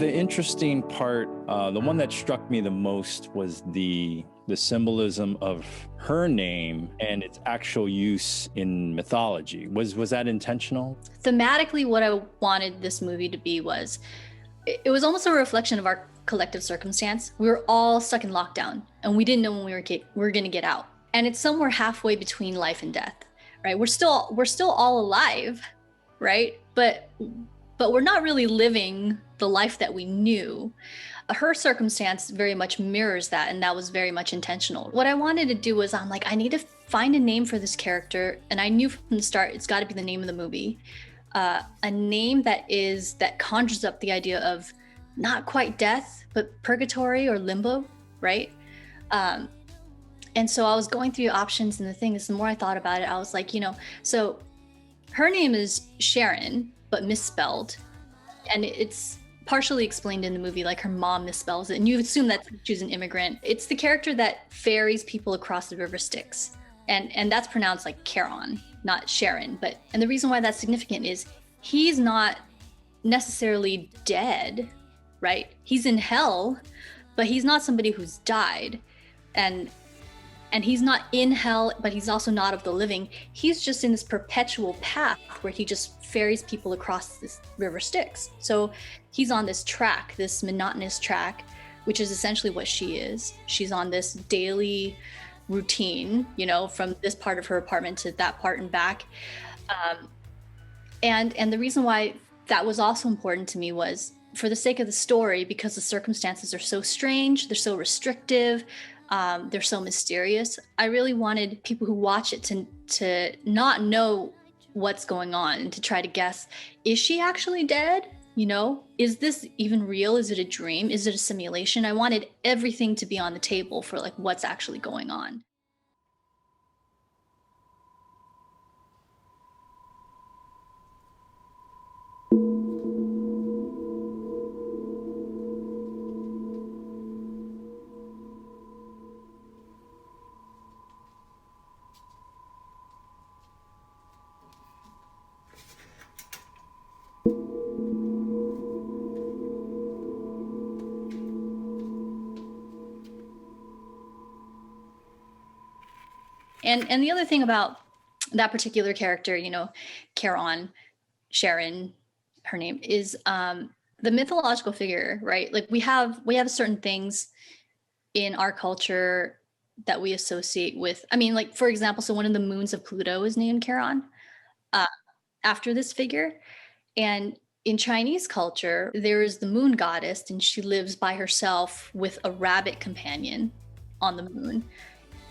The interesting part, the one that struck me the most was the symbolism of her name and its actual use in mythology. Was that intentional? Thematically, what I wanted this movie to be was, it was almost a reflection of our collective circumstance. We were all stuck in lockdown and we didn't know when we were going to get out. And it's somewhere halfway between life and death, right? We're still all alive, right? But we're not really living the life that we knew. Her circumstance very much mirrors that, and that was very much intentional. What I wanted to do was, I'm like, I need to find a name for this character, and I knew from the start it's got to be the name of the movie. A name that conjures up the idea of not quite death, but purgatory or limbo, right? And so I was going through options, and the thing is, the more I thought about it, I was like, so her name is Charon, but misspelled. And it's partially explained in the movie, like her mom misspells it, and you assume that she's an immigrant. It's the character that ferries people across the river Styx. And that's pronounced like Charon, not Sharon. And the reason why that's significant is he's not necessarily dead, right? He's in hell, but he's not somebody who's died. And he's not in hell, but he's also not of the living. He's just in this perpetual path where he just ferries people across this river Styx. So he's on this track, this monotonous track, which is essentially what she is. She's on this daily routine, from this part of her apartment to that part and back. And the reason why that was also important to me was for the sake of the story, because the circumstances are so strange, they're so restrictive, they're so mysterious. I really wanted people who watch it to not know what's going on and to try to guess, is she actually dead? Is this even real? Is it a dream? Is it a simulation? I wanted everything to be on the table for like what's actually going on. And the other thing about that particular character, Charon, Sharon, her name is the mythological figure, right? Like we have certain things in our culture that we associate with. I mean, like for example, so one of the moons of Pluto is named Charon after this figure. And in Chinese culture, there is the moon goddess, and she lives by herself with a rabbit companion on the moon.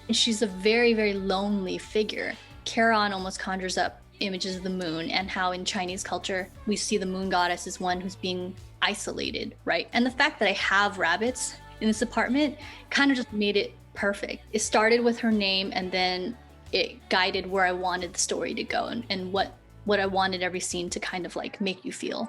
And she's a very, very lonely figure. Charon almost conjures up images of the moon, and how in Chinese culture, we see the moon goddess as one who's being isolated, right? And the fact that I have rabbits in this apartment kind of just made it perfect. It started with her name, and then it guided where I wanted the story to go and what I wanted every scene to kind of like make you feel.